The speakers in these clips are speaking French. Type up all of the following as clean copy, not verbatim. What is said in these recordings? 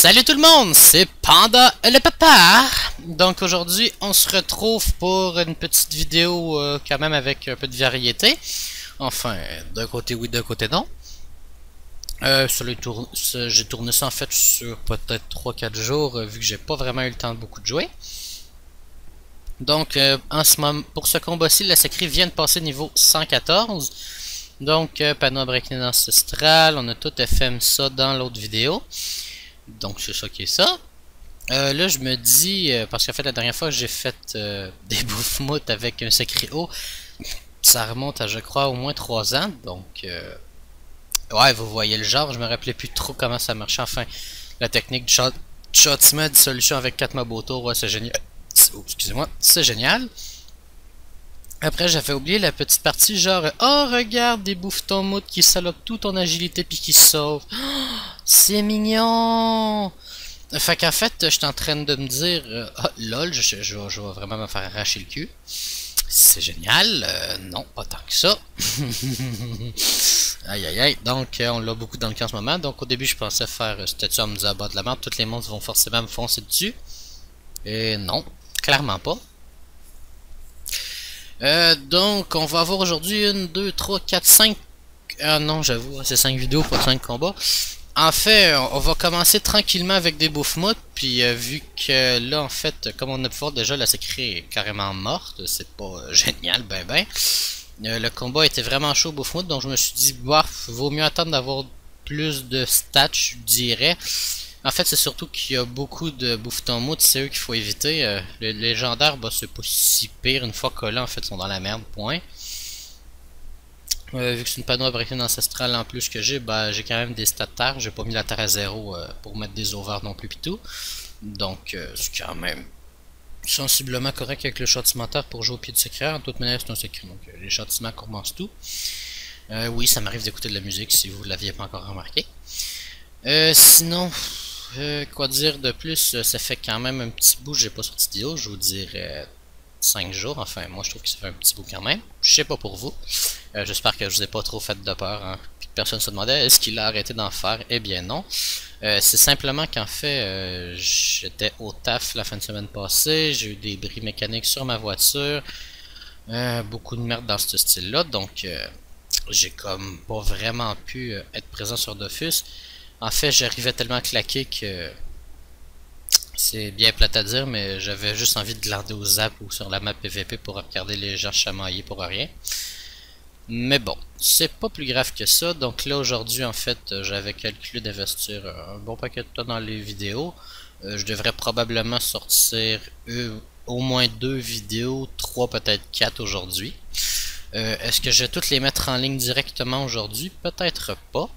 Salut tout le monde, c'est Panda le Papa. Donc aujourd'hui on se retrouve pour une petite vidéo quand même avec un peu de variété. Enfin, d'un côté oui, d'un côté non. J'ai tourné ça en fait sur peut-être 3-4 jours vu que j'ai pas vraiment eu le temps de beaucoup de jouer. Donc en ce moment, pour ce combat-ci, la Sacrée vient de passer niveau 114. Donc panneau breaking ancestral, on a tout FM ça dans l'autre vidéo. Donc c'est ça qui est ça. Là je me dis, parce qu'en fait la dernière fois j'ai fait des bouffes-moutes avec un sacré haut, ça remonte à je crois au moins 3 ans, donc ouais vous voyez le genre, je me rappelais plus trop comment ça marchait, enfin la technique du Shotsma dissolution avec 4 mobs autour, ouais c'est génial, excusez-moi, c'est génial. Après j'avais oublié la petite partie genre, oh regarde des bouffetons moutes qui salopent tout ton agilité puis qui se sauvent. Oh, c'est mignon! Fait qu'en fait, je suis en train de me dire, oh, lol, je vais vraiment me faire arracher le cul. C'est génial. Non, pas tant que ça. Aïe aïe aïe. Donc, on l'a beaucoup dans le cas en ce moment. Donc, au début, je pensais faire statue en me disant, bas de la merde, toutes les monstres vont forcément me foncer dessus. Et non, clairement pas. Donc, on va avoir aujourd'hui 1, 2, 3, 4, 5. Ah non, j'avoue, c'est 5 vidéos pour 5 combats. En fait, on va commencer tranquillement avec des bouffes-moutes, puis vu que là, en fait, comme on a pu voir déjà, la Sacrée est carrément morte, c'est pas génial, ben. Le combat était vraiment chaud bouffes-moutes, donc je me suis dit, bah, vaut mieux attendre d'avoir plus de stats, je dirais. En fait, c'est surtout qu'il y a beaucoup de bouffetons-moutes, c'est eux qu'il faut éviter. Le légendaire, bah, c'est pas si pire, une fois que là, en fait, ils sont dans la merde, point. Vu que c'est une panneau breaking ancestrale en plus que j'ai, bah j'ai quand même des stats terre, j'ai pas mis la terre à 0 pour mettre des overs non plus pis tout. Donc c'est quand même sensiblement correct avec le châtiment terre pour jouer au pied de secret. En toute manière c'est un secret, donc les châtiments commencent tout. Oui, ça m'arrive d'écouter de la musique si vous l'aviez pas encore remarqué. Sinon, quoi dire de plus, ça fait quand même un petit bout, j'ai pas sorti de vidéo, je vous dirais 5 jours, enfin moi je trouve que ça fait un petit bout quand même, je sais pas pour vous, j'espère que je vous ai pas trop fait de peur, hein. Puis personne se demandait est-ce qu'il a arrêté d'en faire, eh bien non, c'est simplement qu'en fait j'étais au taf la fin de semaine passée, j'ai eu des bris mécaniques sur ma voiture, beaucoup de merde dans ce style là, donc j'ai comme pas vraiment pu être présent sur Dofus. En fait j'arrivais tellement claqué que c'est bien plate à dire, mais j'avais juste envie de glander au zap ou sur la map PVP pour regarder les gens chamailler pour rien. Mais bon, c'est pas plus grave que ça. Donc là, aujourd'hui, en fait, j'avais calculé d'investir un bon paquet de temps dans les vidéos. Je devrais probablement sortir au moins 2 vidéos, 3 peut-être 4 aujourd'hui. Est-ce que je vais toutes les mettre en ligne directement aujourd'hui? Peut-être pas.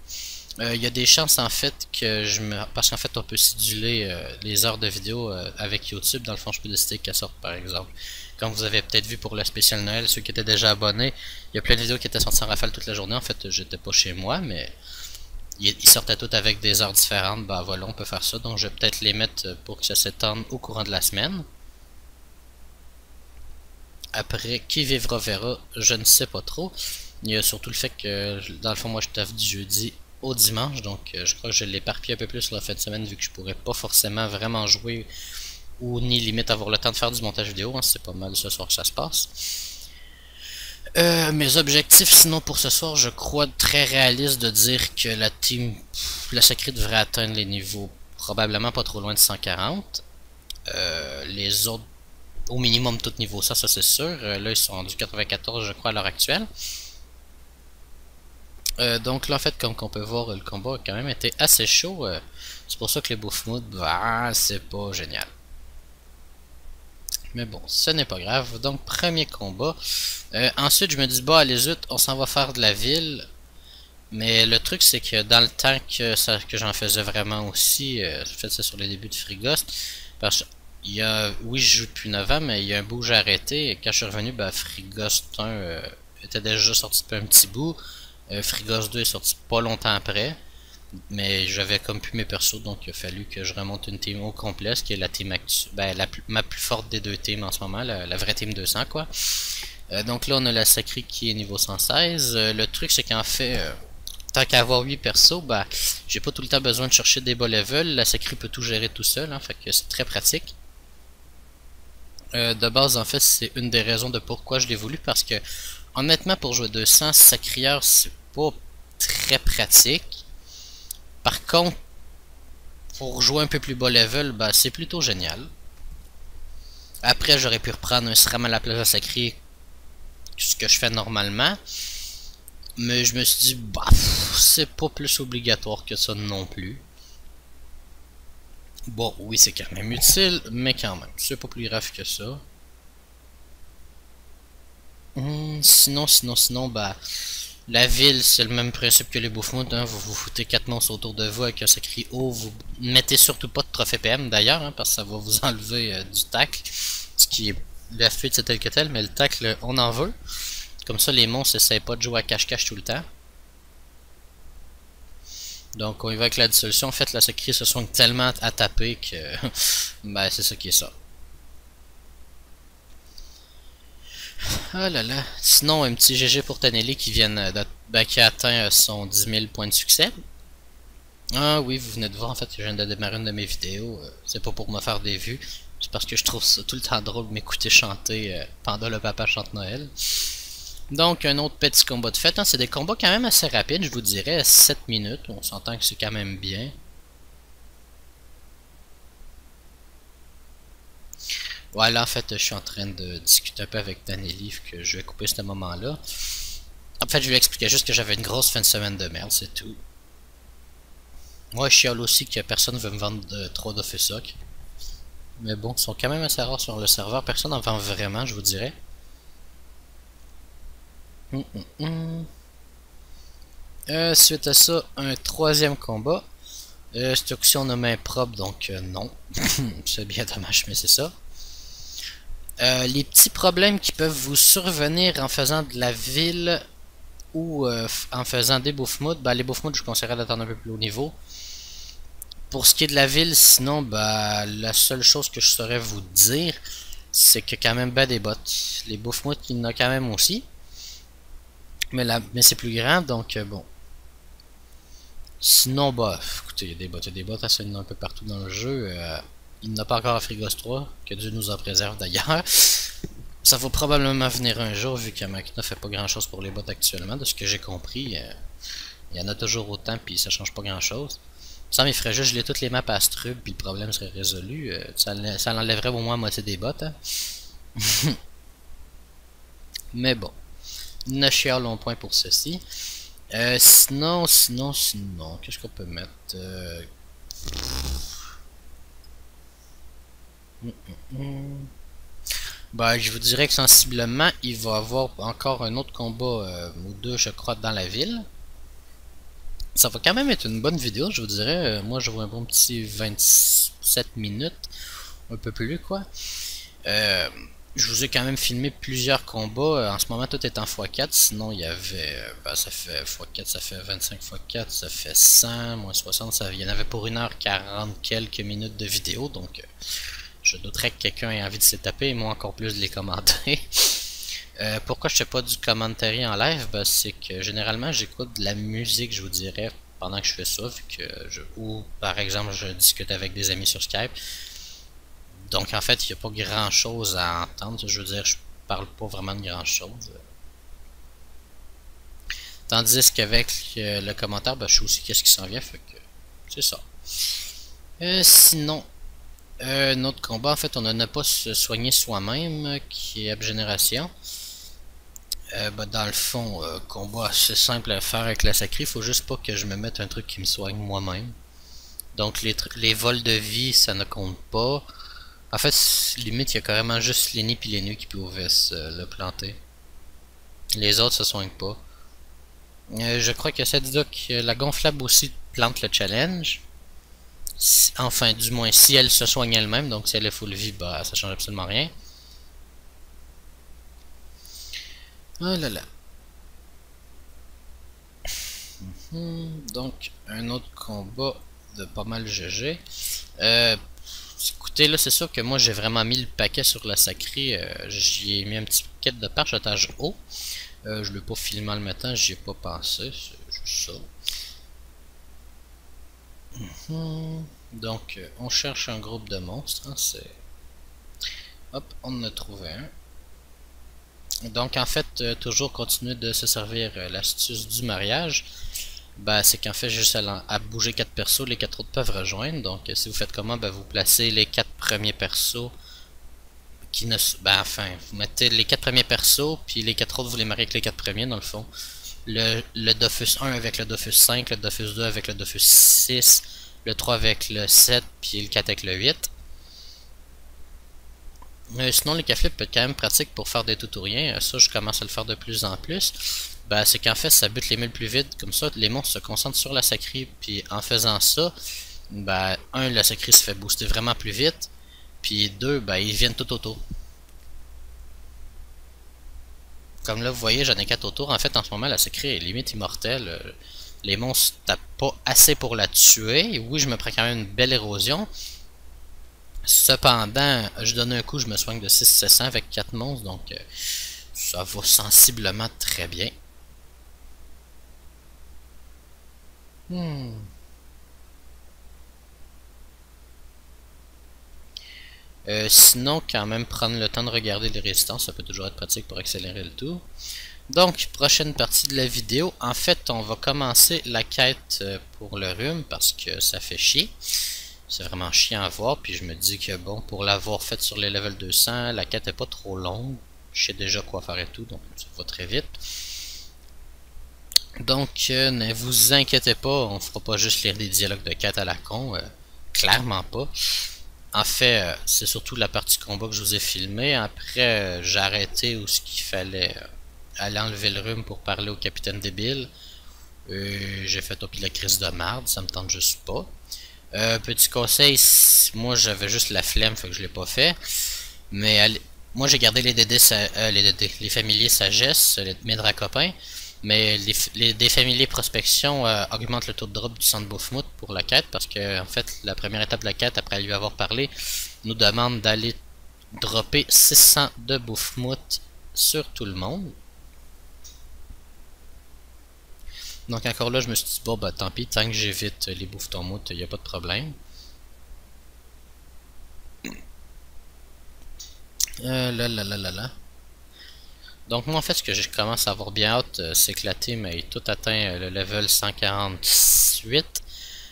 Il y a des chances en fait que parce qu'en fait on peut siduler les heures de vidéo avec YouTube. Dans le fond je peux décider qu'elles sortent par exemple. Comme vous avez peut-être vu pour le spécial Noël, ceux qui étaient déjà abonnés, il y a plein de vidéos qui étaient sorties en rafale toute la journée. En fait j'étais pas chez moi, mais ils sortaient toutes avec des heures différentes. Bah voilà, on peut faire ça. Donc je vais peut-être les mettre pour que ça s'étende au courant de la semaine. Après, qui vivra verra, je ne sais pas trop. Il y a surtout le fait que dans le fond moi je taffe du jeudi au dimanche, donc je crois que je l'éparpille un peu plus sur la fin de semaine vu que je pourrais pas forcément vraiment jouer ou ni limite avoir le temps de faire du montage vidéo, hein, c'est pas mal ce soir que ça se passe. Mes objectifs sinon pour ce soir, je crois très réaliste de dire que la Sacrée devrait atteindre les niveaux probablement pas trop loin de 140. Les autres au minimum tout niveau ça c'est sûr, là ils sont rendus 94 je crois à l'heure actuelle. Donc là en fait comme on peut voir le combat a quand même été assez chaud, c'est pour ça que les bouffes-moutes, bah, c'est pas génial. Mais bon, ce n'est pas grave, donc premier combat. Ensuite je me dis bah allez zut, on s'en va faire de la ville. Mais le truc c'est que dans le temps que j'en faisais vraiment aussi, je faisais ça sur les débuts de Frigost, parce qu'il y a, oui je joue depuis 9 ans mais il y a un bout où j'ai arrêté et quand je suis revenu, bah Frigost 1 était déjà sorti depuis un petit bout. Frigost 2 est sorti pas longtemps après, mais j'avais comme plus mes persos, donc il a fallu que je remonte une team au complet, ce qui est la team ma plus forte des deux teams en ce moment, la vraie team 200 quoi. Donc là on a la Sacrée qui est niveau 116. Le truc c'est qu'en fait Tant qu'à avoir 8 persos, bah, j'ai pas tout le temps besoin de chercher des bas levels. La Sacrée peut tout gérer tout seul, hein, fait que c'est très pratique. De base, en fait, c'est une des raisons de pourquoi je l'ai voulu, parce que, honnêtement, pour jouer 200, Sacrieur, c'est pas très pratique. Par contre, pour jouer un peu plus bas level, bah, c'est plutôt génial. Après, j'aurais pu reprendre un SRAM à la place de Sacré, ce que je fais normalement. Mais je me suis dit, bah, c'est pas plus obligatoire que ça non plus. Bon, oui, c'est quand même utile, mais quand même, c'est pas plus grave que ça. Sinon, bah, la ville, c'est le même principe que les Bouffmoutes, hein. Vous foutez 4 monstres autour de vous avec un sacré haut. Vous mettez surtout pas de trophée PM d'ailleurs, hein, parce que ça va vous enlever du tacle. Ce qui est la fuite, c'est tel que tel, mais le tacle, on en veut. Comme ça, les monstres essayent pas de jouer à cache-cache tout le temps. Donc, on y va avec la dissolution. En fait, la sacrée se soigne tellement à taper que. Ben, c'est ça qui est ça. Ah là là. Sinon, un petit GG pour Tanelli qui qui a atteint son 10 000 points de succès. Ah oui, vous venez de voir en fait que je viens de démarrer une de mes vidéos. C'est pas pour me faire des vues. C'est parce que je trouve ça tout le temps drôle de m'écouter chanter pendant le papa chante Noël. Donc, un autre petit combat de fête. Hein. C'est des combats quand même assez rapides, je vous dirais. 7 minutes. On s'entend que c'est quand même bien. Voilà, en fait, je suis en train de discuter un peu avec Danelli, que je vais couper ce moment-là. En fait, je lui expliquais juste que j'avais une grosse fin de semaine de merde, c'est tout. Moi, je chiale aussi que personne veut me vendre 3 d'Offisoc. Mais bon, ils sont quand même assez rares sur le serveur. Personne n'en vend vraiment, je vous dirais. Suite à ça, un troisième combat. Cette option on a main propre, donc non. C'est bien dommage, mais c'est ça. Les petits problèmes qui peuvent vous survenir en faisant de la ville ou en faisant des Bouffmoutes, bah les Bouffmoutes je conseillerais d'attendre un peu plus haut niveau. Pour ce qui est de la ville, sinon, bah la seule chose que je saurais vous dire, c'est que quand même des bots. Les Bouffmoutes, il y en a quand même aussi. Mais c'est plus grand, donc bon. Sinon, bah, écoutez, il y a des bots, ça il y en a un peu partout dans le jeu. Il n'a pas encore à Frigos 3, que Dieu nous en préserve d'ailleurs. Ça va probablement venir un jour, vu que Makina fait pas grand chose pour les bots actuellement, de ce que j'ai compris. Il y en a toujours autant, puis ça change pas grand chose. Ça m'effraie juste geler toutes les maps à Strub, puis le problème serait résolu. Ça l'enlèverait au moins à moitié des bots. Hein. Mais bon. 9 chiales long point pour ceci. Sinon, qu'est-ce qu'on peut mettre Bah, je vous dirais que sensiblement, il va y avoir encore un autre combat ou deux, je crois, dans la ville. Ça va quand même être une bonne vidéo, je vous dirais. Moi, je vois un bon petit 27 minutes, un peu plus, quoi. Je vous ai quand même filmé plusieurs combats. En ce moment, tout est en x4. Sinon, il y avait. Ben, ça fait x4, ça fait 25 x4, ça fait 100, moins 60. Il y en avait pour 1h40 quelques minutes de vidéo. Donc, je douterais que quelqu'un ait envie de se taper et moi encore plus de les commenter. Pourquoi je fais pas du commentary en live? Ben, c'est que généralement, j'écoute de la musique, je vous dirais, pendant que je fais ça. Vu que ou par exemple, je discute avec des amis sur Skype. Donc en fait, il n'y a pas grand chose à entendre. Je veux dire, je parle pas vraiment de grand chose. Tandis qu'avec le commentaire, ben, je sais aussi qu'est-ce qui s'en vient. Fait que c'est ça. Sinon, notre combat, en fait, on n'en a pas se soigner soi-même, qui est Abgénération. Ben, dans le fond, combat assez simple à faire avec la sacrée. Faut juste pas que je me mette un truc qui me soigne moi-même. Donc les vols de vie, ça ne compte pas. En fait, limite, il y a carrément juste Lenny et les nuits qui pouvaient le planter. Les autres se soignent pas. Je crois que ça dit que la gonflable aussi plante le challenge. Enfin, du moins, si elle se soigne elle-même, donc si elle est full vie, bah ça change absolument rien. Oh là là. Donc, un autre combat de pas mal GG. Écoutez, là, c'est sûr que moi, j'ai vraiment mis le paquet sur la sacrée. J'y ai mis un petit paquet de parchetage haut. Je l'ai pas filmé en le mettant, j'y ai pas pensé, c'est juste ça. Donc, on cherche un groupe de monstres, hein, c'est... Hop, on en a trouvé un. Donc, en fait, toujours continuer de se servir l'astuce du mariage. Bah, c'est qu'en fait, juste à bouger 4 persos, les 4 autres peuvent rejoindre. Donc, si vous faites comment, bah, vous placez les 4 premiers persos qui ne... Ben, enfin, vous mettez les 4 premiers persos, puis les 4 autres, vous les mariez avec les 4 premiers, dans le fond. Le Dofus 1 avec le Dofus 5, le Dofus 2 avec le Dofus 6, le 3 avec le 7, puis le 4 avec le 8. Sinon, les caflips peut être quand même pratique pour faire des tout ou rien. Ça, je commence à le faire de plus en plus. Ben, c'est qu'en fait, ça bute les milles plus vite. Comme ça, les monstres se concentrent sur la sacrée. Puis en faisant ça, ben, un, la sacrée se fait booster vraiment plus vite. Puis deux, ben, ils viennent tout autour. Comme là, vous voyez, j'en ai 4 autour. En fait, en ce moment, la sacrée est limite immortelle. Les monstres tapent pas assez pour la tuer. Oui, je me prends quand même une belle érosion. Cependant, je donne un coup, je me soigne de 600 avec 4 monstres, donc ça va sensiblement très bien. Sinon, quand même, prendre le temps de regarder les résistances, ça peut toujours être pratique pour accélérer le tout. Donc, prochaine partie de la vidéo, en fait, on va commencer la quête pour le rhume, parce que ça fait chier. C'est vraiment chiant à voir, puis je me dis que bon, pour l'avoir faite sur les levels 200, la quête est pas trop longue. Je sais déjà quoi faire et tout, donc ça va très vite. Donc, ne vous inquiétez pas, on fera pas juste lire des dialogues de quête à la con, clairement pas. En fait, c'est surtout la partie combat que je vous ai filmé. Après, j'ai arrêté où ce qu'il fallait aller enlever le rhume pour parler au capitaine débile. J'ai fait au pire la crise de merde, ça me tente juste pas. Petit conseil, moi j'avais juste la flemme, fait que je l'ai pas fait. Mais moi j'ai gardé les les familiers sagesse, mes dracopins. Mais les familiers prospection augmentent le taux de drop du sang de Boufmout pour la quête. Parce que en fait la première étape de la quête, après lui avoir parlé, nous demande d'aller dropper 600 de Boufmout sur tout le monde. Donc encore là, je me suis dit, bon bah tant pis, tant que j'évite les bouffetons-moutes, il n'y a pas de problème. Là. Donc moi en fait, ce que je commence à avoir bien hâte, c'est que la team ait tout atteint le level 148.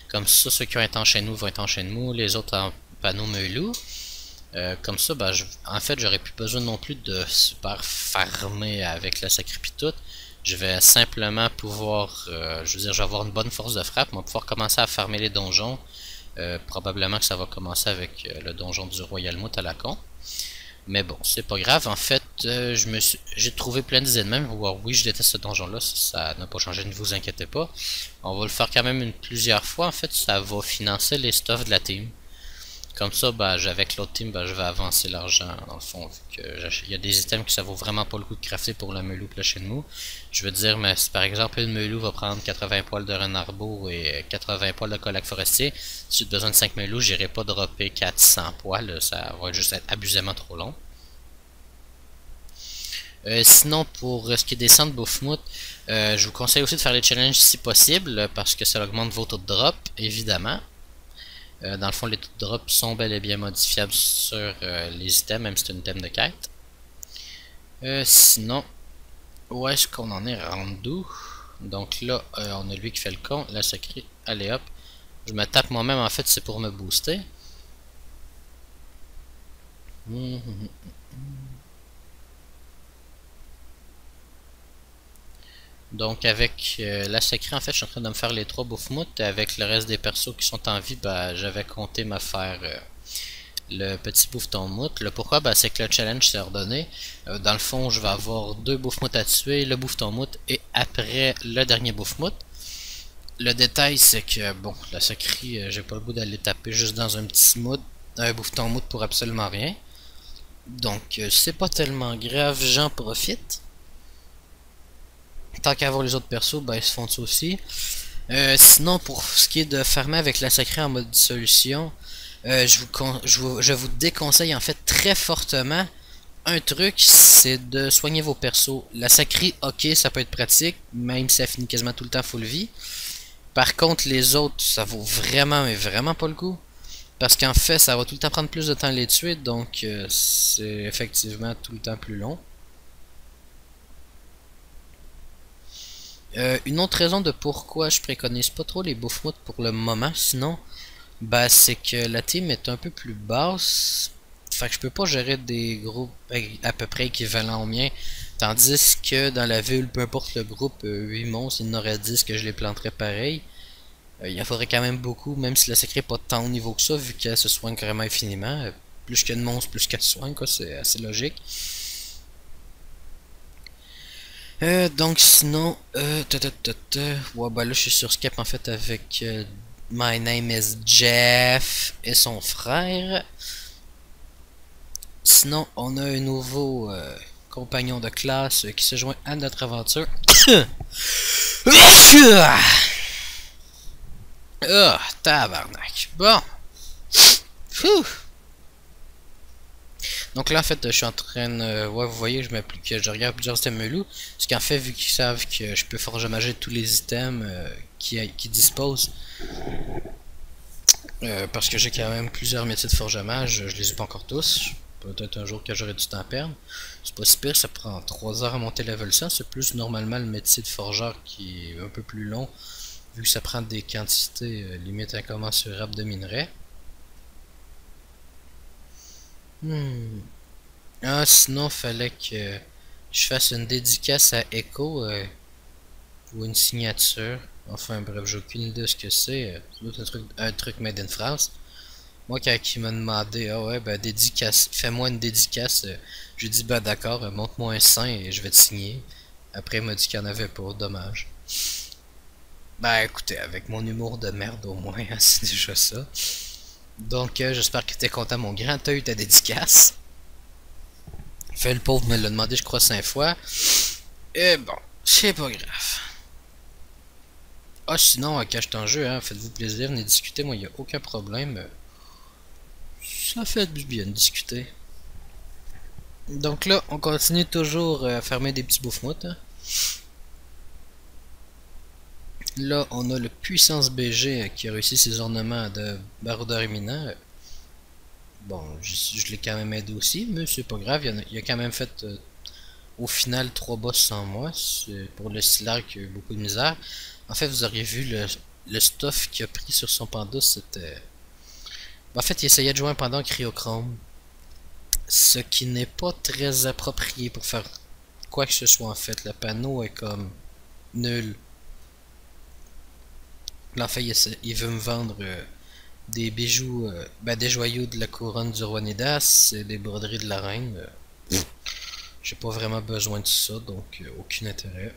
Comme ça, ceux qui ont été en chaîne vont être en chaîne mou, les autres en panneau meulou. Comme ça, bah, en fait, j'aurais plus besoin non plus de super farmer avec la sacrée tout. Je vais simplement pouvoir, je veux dire, je vais avoir une bonne force de frappe, on va pouvoir commencer à farmer les donjons. Probablement que ça va commencer avec le donjon du Royal Mout à la con. Mais bon, c'est pas grave. En fait, j'ai trouvé plein d'idées de même. Oui, je déteste ce donjon-là, ça n'a pas changé, ne vous inquiétez pas. On va le faire quand même plusieurs fois. En fait, ça va financer les stuffs de la team. Comme ça, bah, avec l'autre team, bah, je vais avancer l'argent dans le fond, vu que il y a des items que ça vaut vraiment pas le coup de crafter pour le meulou et le Shenmue. Je veux dire, mais si par exemple une meulou va prendre 80 poils de renarbeau et 80 poils de colac forestier, si j'ai besoin de 5 meulous, j'irai pas dropper 400 poils, ça va juste être abusément trop long. Sinon, pour ce qui est des centres Boufmout, je vous conseille aussi de faire les challenges si possible, parce que ça augmente vos taux de drop, évidemment. Dans le fond, les taux de drop sont bel et bien modifiables sur les items, même si c'est une thème de quête. Sinon, où est-ce qu'on en est rendu? Donc là, on a lui qui fait le con, la sacrée, allez hop. Je me tape moi-même, en fait, c'est pour me booster. Donc avec la sacrée, en fait, je suis en train de me faire les 3 Boufmout. Et avec le reste des persos qui sont en vie, bah, j'avais compté me faire le petit Boufeton-mout. Le pourquoi, bah, c'est que le challenge s'est ordonné. Dans le fond, je vais avoir 2 Boufmout à tuer, le Boufeton-mout et après le dernier Boufmout. Le détail, c'est que, bon, la sacrée, j'ai pas le goût d'aller taper juste dans un petit mout, un Boufeton-mout pour absolument rien. Donc, c'est pas tellement grave, j'en profite. Tant qu'à voir les autres persos, ben ils se font ça aussi. Sinon, pour ce qui est de farmer avec la sacrée en mode dissolution, je vous déconseille en fait très fortement un truc, c'est de soigner vos persos. La sacrée, ok, ça peut être pratique, même si ça finit quasiment tout le temps full vie. Par contre, les autres, ça vaut vraiment, mais vraiment pas le coup. Parce qu'en fait, ça va tout le temps prendre plus de temps à les tuer, donc c'est effectivement tout le temps plus long. Une autre raison de pourquoi je préconise pas trop les Bouffmoutes pour le moment, sinon, bah c'est que la team est un peu plus basse. Fait que je peux pas gérer des groupes à peu près équivalents au mien. Tandis que dans la ville, peu importe le groupe, 8 monstres, il y en aurait 10 que je les planterais pareil. Il en faudrait quand même beaucoup, même si la secret n'est pas tant au niveau que ça, vu qu'elle se soigne carrément infiniment. Plus qu'il y a de monstres, plus qu'elle se soigne, quoi, c'est assez logique. Donc sinon, ouais, bah là je suis sur Skype en fait avec My Name is Jeff et son frère. Sinon, on a un nouveau compagnon de classe qui se joint à notre aventure. Ah, tabarnak. Bon. Fouh. Donc là, en fait, je suis en train de... ouais, vous voyez, je regarde plusieurs items melou. Ce qu'en fait, vu qu'ils savent que je peux forger manger tous les items qui disposent. Parce que j'ai quand même plusieurs métiers de forge mage, je les ai pas encore tous. Peut-être un jour que j'aurai du temps à perdre. C'est pas si pire, ça prend 3 heures à monter level 100. C'est plus normalement le métier de forgeur qui est un peu plus long. Vu que ça prend des quantités limite incommensurables de minerais. Ah, sinon, fallait que je fasse une dédicace à Echo ou une signature. Enfin, bref, j'ai aucune idée de ce que c'est. C'est un truc made in France. Moi, quand il m'a demandé, ah ouais, ben dédicace, fais-moi une dédicace, j'ai dit, ben d'accord, montre-moi un sein et je vais te signer. Après, il m'a dit qu'il n'y en avait pas, dommage. Ben écoutez, avec mon humour de merde au moins, hein, c'est déjà ça. Donc, j'espère que t'es content, mon grand. T'as eu ta dédicace. Fait le pauvre me l'a demandé, je crois, 5 fois. Et bon, c'est pas grave. Ah, sinon, cache ton jeu, hein, faites-vous plaisir, venez discuter, moi, y a aucun problème. Ça fait du bien de discuter. Donc là, on continue toujours à fermer des petits bouffmoutes. Hein. Là, on a le puissance BG qui a réussi ses ornements de baroudeur éminent. Bon, je l'ai quand même aidé aussi, mais c'est pas grave. Il a quand même fait au final 3 boss sans moi. Pour le stylaire qui a eu beaucoup de misère. En fait, vous auriez vu le stuff qu'il a pris sur son panda, c'était... En fait, il essayait de jouer un panda en cryochrome. Ce qui n'est pas très approprié pour faire quoi que ce soit en fait. Le panneau est comme nul. Là, en fait, il veut me vendre des bijoux, des joyaux de la couronne du roi Nidas et des broderies de la reine. J'ai pas vraiment besoin de ça, donc aucun intérêt.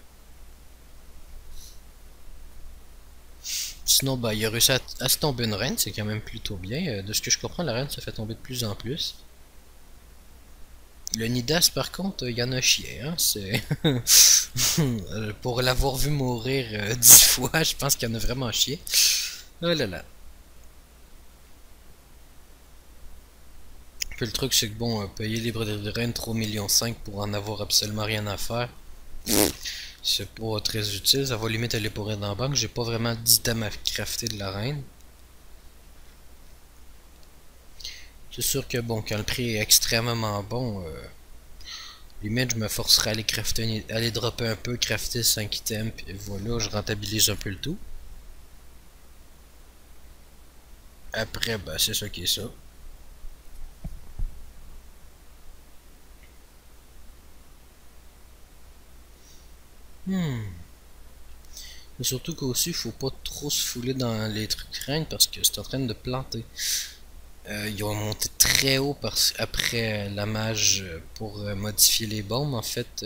Sinon, il a réussi à se tomber une reine, c'est quand même plutôt bien. De ce que je comprends, la reine se fait tomber de plus en plus. Le Nidas, par contre, il y en a chier, hein, c'est... Pour l'avoir vu mourir 10 fois, je pense qu'il y en a vraiment chier. Oh là là. Puis le truc, c'est que bon, payer les broderies de reine 3,5 millions pour en avoir absolument rien à faire, c'est pas très utile, ça va limite aller pourrir dans la banque. J'ai pas vraiment d'items à crafter de la reine. C'est sûr que bon, quand le prix est extrêmement bon, limite je me forcerai à aller crafter, à aller dropper un peu, crafter 5 items, puis voilà, je rentabilise un peu le tout. Après, c'est ça qui est ça. Mais surtout qu'aussi, il faut pas trop se fouler dans les trucs reines parce que c'est en train de planter. Ils ont monté très haut après la mage pour modifier les bombes. En fait,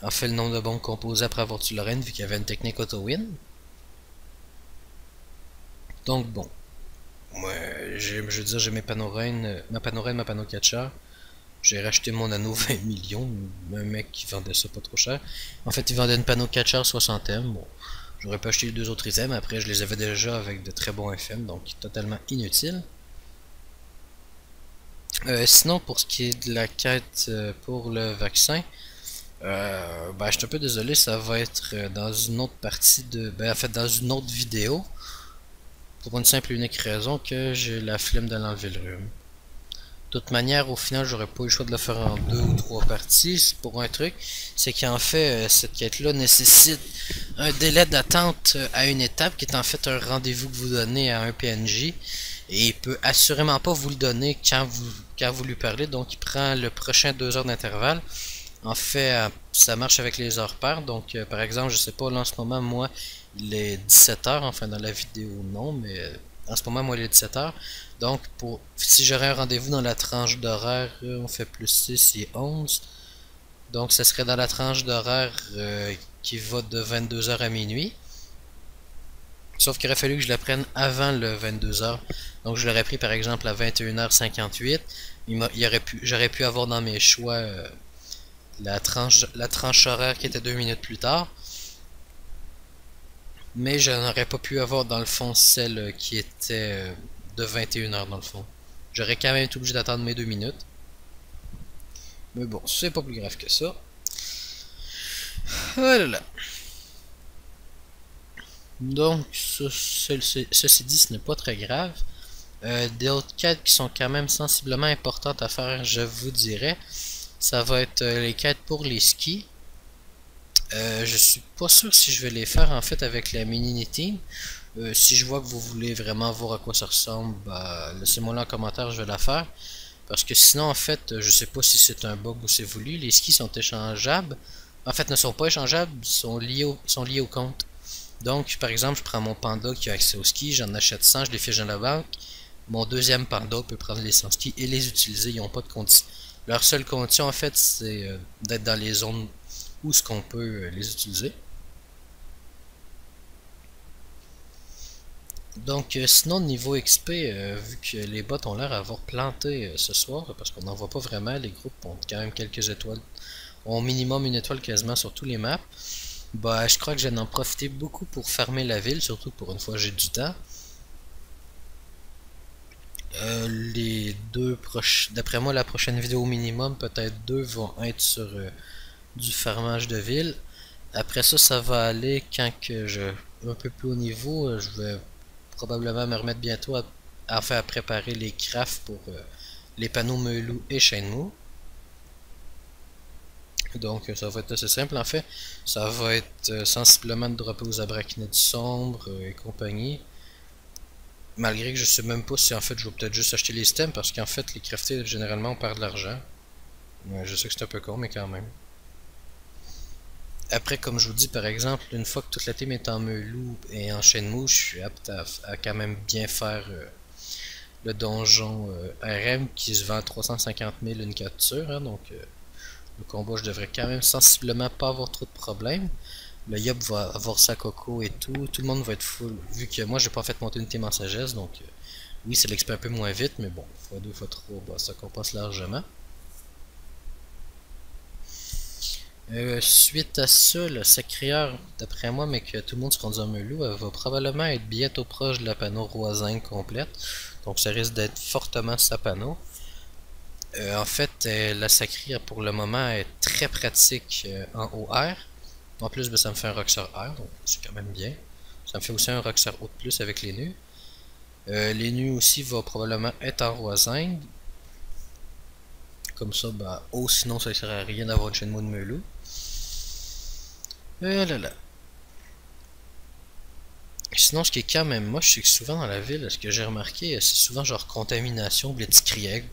le nombre de bombes composées après avoir tué la reine, vu qu'il y avait une technique auto-win. Donc bon. Moi, je veux dire, j'ai mes panneaux reines, ma panneau catcher. J'ai racheté mon anneau 20 millions. Un mec qui vendait ça pas trop cher. En fait, il vendait une panneau catcher 60M. Bon, j'aurais pas acheté les 2 autres items. Après, je les avais déjà avec de très bons FM, donc totalement inutile. Sinon, pour ce qui est de la quête pour le vaccin, je suis un peu désolé, ça va être dans une autre partie de... Ben, en fait, dans une autre vidéo, pour une simple et unique raison que j'ai la flemme de l'enlever le rhume. De toute manière, au final, j'aurais pas eu le choix de le faire en 2 ou 3 parties. C'est pour un truc, c'est qu'en fait, cette quête-là nécessite un délai d'attente à une étape qui est en fait un rendez-vous que vous donnez à un PNJ. Et il peut assurément pas vous le donner quand vous lui parlez. Donc, il prend le prochain 2 heures d'intervalle. En fait, ça marche avec les heures paires. Donc, par exemple, je sais pas, là en ce moment, moi, il est 17 heures. Enfin, dans la vidéo, non, mais en ce moment, moi, il est 17 heures. Donc, si j'aurais un rendez-vous dans la tranche d'horaire, on fait plus 6 et 11. Donc, ça serait dans la tranche d'horaire qui va de 22 heures à minuit. Sauf qu'il aurait fallu que je la prenne avant le 22 heures. Donc, je l'aurais pris par exemple à 21h58. J'aurais pu avoir dans mes choix la tranche horaire qui était 2 minutes plus tard. Mais je n'aurais pas pu avoir dans le fond celle qui était de 21h dans le fond. J'aurais quand même été obligé d'attendre mes 2 minutes. Mais bon, c'est pas plus grave que ça. Voilà. Donc, ceci dit, ce n'est pas très grave. Des autres quêtes qui sont quand même sensiblement importantes à faire, je vous dirais, ça va être les quêtes pour les skis. Je suis pas sûr si je vais les faire en fait avec la mini team. Si je vois que vous voulez vraiment voir à quoi ça ressemble, bah, laissez-moi là en commentaire, je vais la faire. Parce que sinon, en fait, je sais pas si c'est un bug ou c'est voulu. Les skis sont échangeables. En fait, ne sont pas échangeables, sont liés au compte. Donc, par exemple, je prends mon panda qui a accès aux skis, j'en achète 100, je les fiche dans la banque. Mon deuxième panda peut prendre les 100 skis et les utiliser, ils n'ont pas de condition. Leur seule condition, en fait, c'est d'être dans les zones où ce qu'on peut les utiliser. Donc, sinon, niveau XP, vu que les bots ont l'air d'avoir planté ce soir, parce qu'on n'en voit pas vraiment, les groupes ont quand même quelques étoiles, ont au minimum une étoile quasiment sur tous les maps. Bah, je crois que je vais en profiter beaucoup pour farmer la ville, surtout pour une fois j'ai du temps. Les deux proches, d'après moi, la prochaine vidéo au minimum, peut-être 2 vont être sur du farmage de ville. Après ça, ça va aller quand que je un peu plus haut niveau, je vais probablement me remettre bientôt à préparer les crafts pour les panneaux Meulou et Shenmue. Donc ça va être assez simple en fait. Ça va être sensiblement de dropper aux abracanides sombres et compagnie. Malgré que je sais même pas si en fait je vais peut-être juste acheter les stems parce qu'en fait les crafter généralement on perd de l'argent. Je sais que c'est un peu con mais quand même. Après comme je vous dis par exemple, une fois que toute la team est en Meulou et en Shenmue, je suis apte à quand même bien faire le donjon RM qui se vend à 350 000 une capture. Hein, donc le combat je devrais quand même sensiblement pas avoir trop de problèmes. Le Yop va avoir sa coco et tout. Tout le monde va être full. Vu que moi, j'ai pas fait monter une team en sagesse. Donc, oui, c'est l'expert un peu moins vite. Mais bon, x2, x3, bah, ça compense largement. Suite à ça, le Sacrieur, d'après moi, mais que tout le monde se rendu en Meulou, elle va probablement être bientôt proche de la panneau Roisin complète. Donc, ça risque d'être fortement sa panneau. En fait, la Sacrière, pour le moment, est très pratique en OR. En plus, ben, ça me fait un Roxer R, donc c'est quand même bien. Ça me fait aussi un Roxer haut de plus avec les nus. Les nus aussi vont probablement être en Roisin. Comme ça, bah, oh, sinon ça ne sert à rien d'avoir une chaîne de Meulou. Là là. Sinon, ce qui est quand même moche, c'est que souvent dans la ville, ce que j'ai remarqué, c'est souvent genre contamination, blitzkrieg.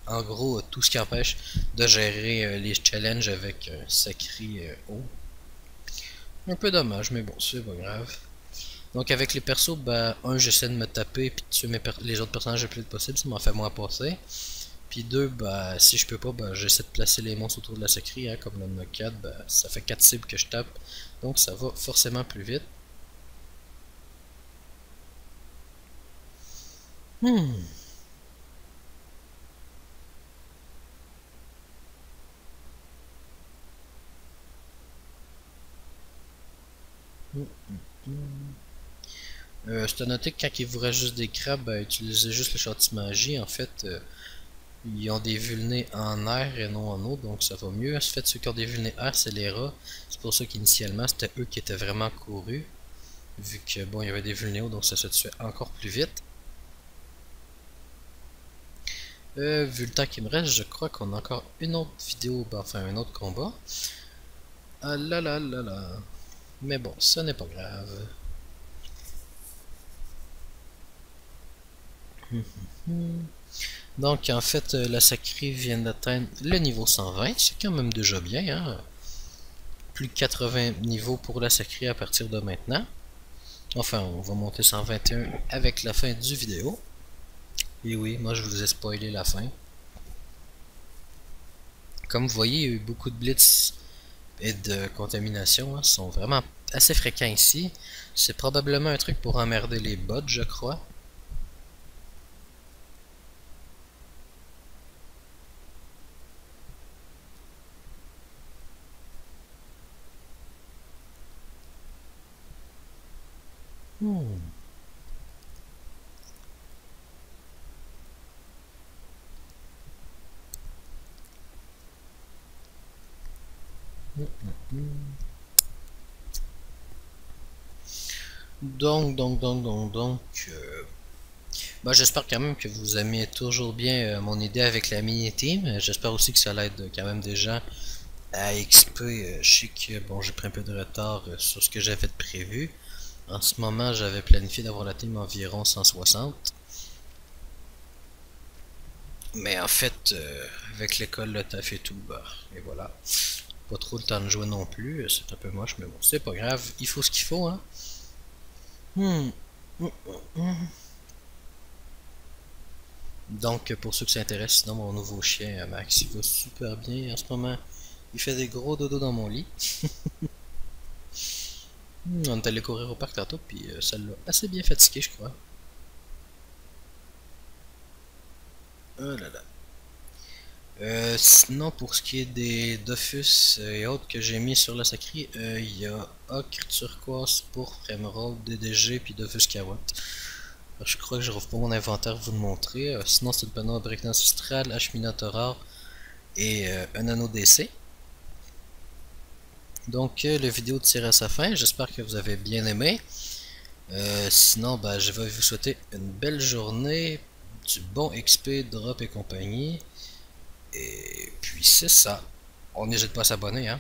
En gros, tout ce qui empêche de gérer les challenges avec un sacré haut. Un peu dommage, mais bon, c'est pas grave. Donc avec les persos, bah, j'essaie de me taper puis de tuer les autres personnages le plus vite possible, ça m'en fait moins passer. Puis 2, bah, si je peux pas, bah, j'essaie de placer les monstres autour de la sacrée, hein, comme le Nock 4, bah, ça fait 4 cibles que je tape, donc ça va forcément plus vite. Hmm. C'est à noter que quand il vous reste juste des crabes, utilisez juste le châtiment magie. En fait, Ils ont des vulnés en air et non en eau, donc ça va mieux. En fait, ceux qui ont des vulnés air, c'est les rats. C'est pour ça qu'initialement, c'était eux qui étaient vraiment courus. Vu que, bon, il y avait des vulnés eau, donc ça se tuait encore plus vite. Vu le temps qui me reste, je crois qu'on a encore une autre vidéo, ben, enfin un autre combat. Ah là là là là. Mais bon, ce n'est pas grave. Donc en fait, la sacrée vient d'atteindre le niveau 120, c'est quand même déjà bien, hein. Plus de 80 niveaux pour la sacrée à partir de maintenant. Enfin, on va monter 121 avec la fin du vidéo. Et oui, moi je vous ai spoilé la fin. Comme vous voyez, il y a eu beaucoup de blitz et de contamination, hein, sont vraiment assez fréquents ici. C'est probablement un truc pour emmerder les bots, je crois. Donc, bah, j'espère quand même que vous aimez toujours bien mon idée avec la mini-team. J'espère aussi que ça l'aide quand même des gens à XP. Je sais que bon, j'ai pris un peu de retard sur ce que j'avais prévu. En ce moment, j'avais planifié d'avoir la team environ 160. Mais en fait, avec l'école, le taf et tout, bah, et voilà. Pas trop le temps de jouer non plus, c'est un peu moche, mais bon, c'est pas grave, il faut ce qu'il faut, hein. Donc, pour ceux qui s'intéressent, sinon, mon nouveau chien, Max, il va super bien en ce moment. Il fait des gros dodos dans mon lit. On est allé courir au parc tantôt, puis ça l'a assez bien fatigué, je crois. Oh là là. Sinon, pour ce qui est des Dofus et autres que j'ai mis sur la sacrée, il y a Ocre, Turquoise, Pourpre, Emerald, DDG, puis Dofus Kawat. Je crois que je rouvre pas mon inventaire pour vous le montrer. Sinon, c'est le panneau Breakdown Ancestral, H-Minotaur et un anneau DC. Donc, la vidéo tire à sa fin. J'espère que vous avez bien aimé. Sinon, bah, je vais vous souhaiter une belle journée, du bon XP, drop et compagnie. Et puis c'est ça. On n'hésite pas à s'abonner, hein.